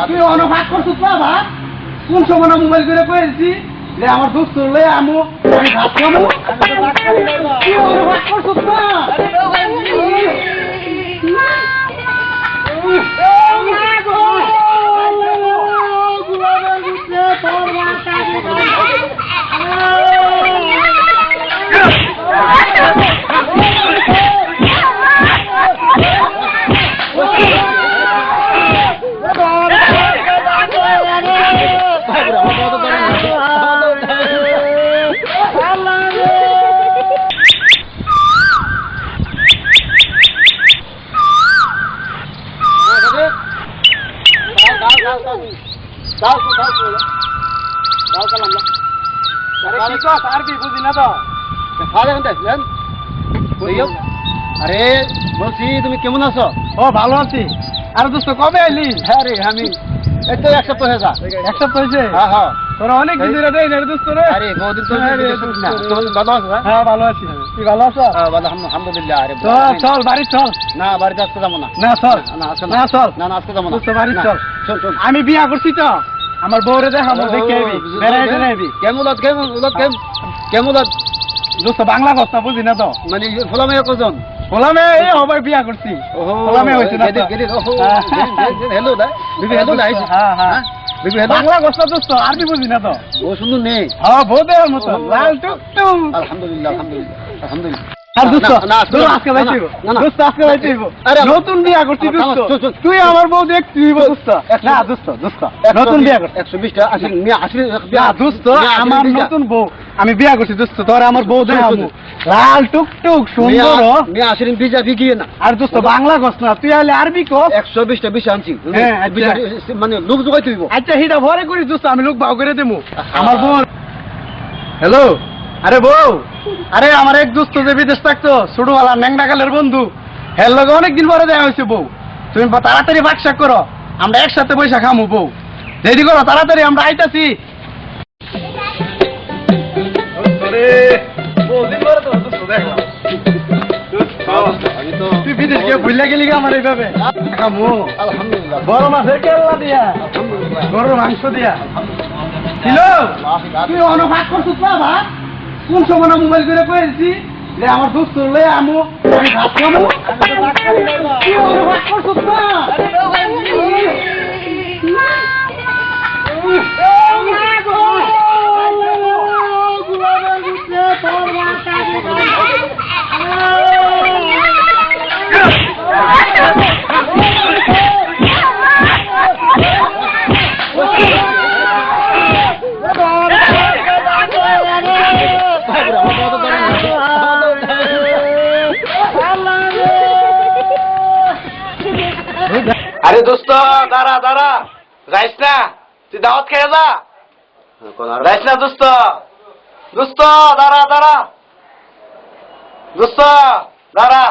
তুই অনুভাগ করছিস না ভাত কোন সময় না মোবাইল করে কয়েছি যে আমার দোস্ত লয়ে আমি ভাত খাবো তুই অনুভাগ করছিস না আরে বলছি তুমি কেমন আছো? ও ভালো আছি। আরে দোস্ত কবে আইলি? হ্যাঁ রে আমি এই তো এক সপ্তাহ হয়েছে। এক সপ্তাহ হয়েছে? হ্যাঁ হ্যাঁ। তোরা অনেক দিন ধরে দেই না রে দোস্ত রে। আরে বহুদিন তো না। তুমি ভালো আছো? হ্যাঁ ভালো আছি। তুই ভালো আছো? হ্যাঁ ভালো আলহামদুলিল্লাহ। আরে চল বাড়ি চল। না বাড়িতে আসতে যাবো না। না চল। না চল। না আজকে যাবো না। বাড়ি চল। চল চল। আমি বিয়া করছি তো আমার বউরে দেখাবো দেখে আইবি বেড়াইতে আইবি। কেমুলাত দোস্ত বাংলা কথা বুঝি না তো মানে ফলামে কজন ফলামে এই আবার বিয়া করছি ফলামে হইছে না হ্যালো দা বিবি হ্যালো দা হ্যাঁ হ্যাঁ বিবি হ্যালো বাংলা কথা দোস্ত আরবি বুঝি না তো ও সুন্দর নেই হ্যাঁ বহুত মত লাল টুকটুক আলহামদুলিল্লাহ আর দোস্ত আজকে বাইতেইবো দোস্ত আজকে বাইতেইবো নতুন বিয়া করছি দোস্ত তুই আমার বউ দেখছিস দোস্ত না দোস্ত নতুন বিয়া করছি 120 টা আসি মিয়া আসি বিয়া দোস্ত আমার নতুন বউ আমি বিয়া করছি দোস্ত তোর আমার বউ দেখাবো লাল টুকটুক সুন্দর মিয়া আসিন বিজা বিগিয়ে না আর দোস্ত বাংলা কস না তুই আইলে আরবি কস 120 টা বেশি আনছি মানে লোক জোগাই তুইব আচ্ছা হিডা ভরে করি দোস্ত আমি লোক বাও করে দেবো আমার বউ হ্যালো আরে বউ আরে আমার এক দোস্ত যে বিদেশ থাকতো ছোটবেলা ন্যাংডাকালের বন্ধু হের লগে অনেকদিন পরে দেখা হয়েছে বউ তুমি তাড়াতাড়ি বাকশাক করো আমরা একসাথে বৈশা খামু বউ রেডি করো তাড়াতাড়ি আমরা আইতাছি তুই বিদেশ গিয়ে ভুলে গেলি আমার এইভাবে খামু আলহামদুলিল্লাহ বড় মাছের কেল্লা দিয়া গরুর মাংস দিয়া কিলো তুই অনুভাগ করছিস না ভাত কোন সময় না মোবাইল করে কয়েছি যে আমার দোস্ত লয়ে আমি ভাত খাবো তুই অনুভাগ করছিস না আরে দোস্ত দাঁড়া যাইস না তুই দাওয়াত খেয়ে যা যাইস না দোস্ত দাঁড়া দোস্ত দাঁড়া